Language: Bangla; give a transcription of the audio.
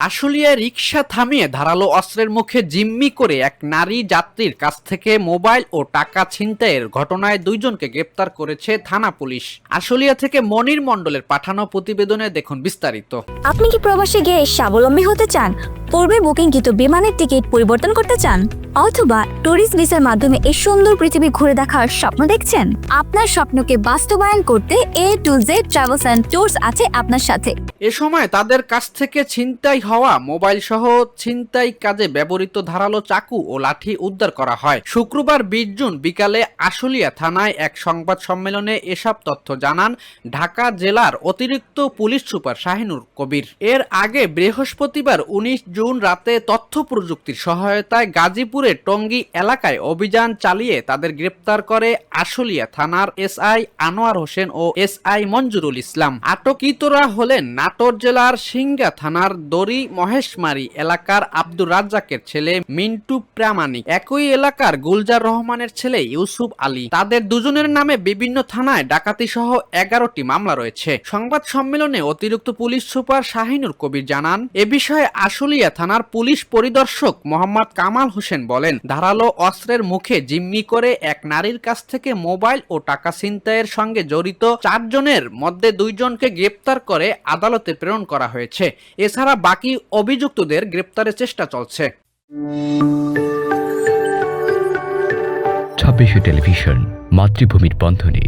আশুলিয়ায় রিকশা থামিয়ে ধারালো অস্ত্রের মুখে জিম্মি করে এক নারী যাত্রীর কাছ থেকে মোবাইল ও টাকা ছিনতাইয়ের ঘটনায় দুইজনকে গ্রেপ্তার করেছে থানা পুলিশ। আশুলিয়া থেকে মনির মণ্ডলের পাঠানো প্রতিবেদনে দেখুন বিস্তারিত। আপনি কি প্রবাসে গিয়ে স্বাবলম্বী হতে চান? পূর্বে বুকিংকৃত বিমানের টিকিট পরিবর্তন করতে চান, অথবা ট্যুরিস্ট ভিসার মাধ্যমে এই সুন্দর পৃথিবী ঘুরে দেখার স্বপ্ন দেখছেন? আপনার স্বপ্নকে বাস্তবায়ন করতে A to Z travels and tours আছে আপনার সাথে। এ সময় তাদের কাছ থেকে ছিনতাই হওয়া মোবাইল সহ ছিনতাই কাজে ব্যবহৃত ধারালো চাকু ও লাঠি উদ্ধার করা হয়। শুক্রবার 20 জুন বিকালে আশুলিয়া থানায় এক সংবাদ সম্মেলনে এসব তথ্য জানান ঢাকা জেলার অতিরিক্ত পুলিশ সুপার শাহিনুর কবির। এর আগে বৃহস্পতিবার 19 জুন রাতে তথ্য প্রযুক্তির সহায়তায় গাজীপুরের টঙ্গী এলাকায় অভিযান চালিয়ে তাদের গ্রেপ্তার করে আশুলিয়া থানার SI আনোয়ার হোসেন ও SI মঞ্জুরুল ইসলাম। আটককৃতরা হলেন নাটোর জেলার সিংগা থানার দড়ি মহেশমারি এলাকার আব্দুর রাজ্জাকের ছেলে মিন্টু প্রামাণিক, একই এলাকার গুলজার রহমানের ছেলে ইউসুফ আলী। তাদের দুজনের নামে বিভিন্ন থানায় ডাকাতি সহ 11টি মামলা রয়েছে। সংবাদ সম্মেলনে অতিরিক্ত পুলিশ সুপার শাহিনুর কবির জানান, এ বিষয়ে আশুলিয়া থানার পুলিশ পরিদর্শক মোহাম্মদ কামাল হোসেন বলেন, ধারালো অস্ত্রের মুখে জিম্মি করে এক নারীর কাছ থেকে মোবাইল ও টাকা ছিনতাইয়ের সঙ্গে জড়িত 4 জনের মধ্যে 2 জনকে গ্রেপ্তার করে আদালতে প্রেরণ করা হয়েছে। এছাড়া বাকি অভিযুক্তদের গ্রেপ্তারের চেষ্টা চলছে। 26 টেলিভিশন, মাতৃভূমির বন্ধনে।